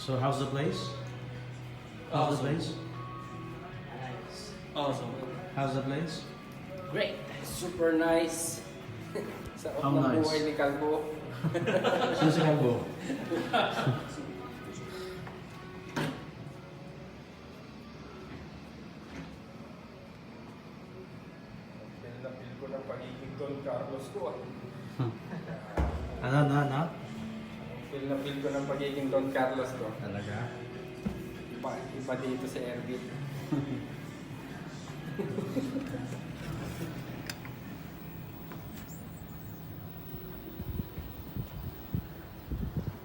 So how's the place? How's the place? Nice. Awesome. How's the place? Great. Super nice. Sa How ng nice? buhay ni Calvo. Sino si Calvo? Feel na feel ko ng pagiging Don Carlos ko. Ano? Feel na feel ko ng pagiging Don Carlos ko. Talaga? Iba dito sa Airbnb.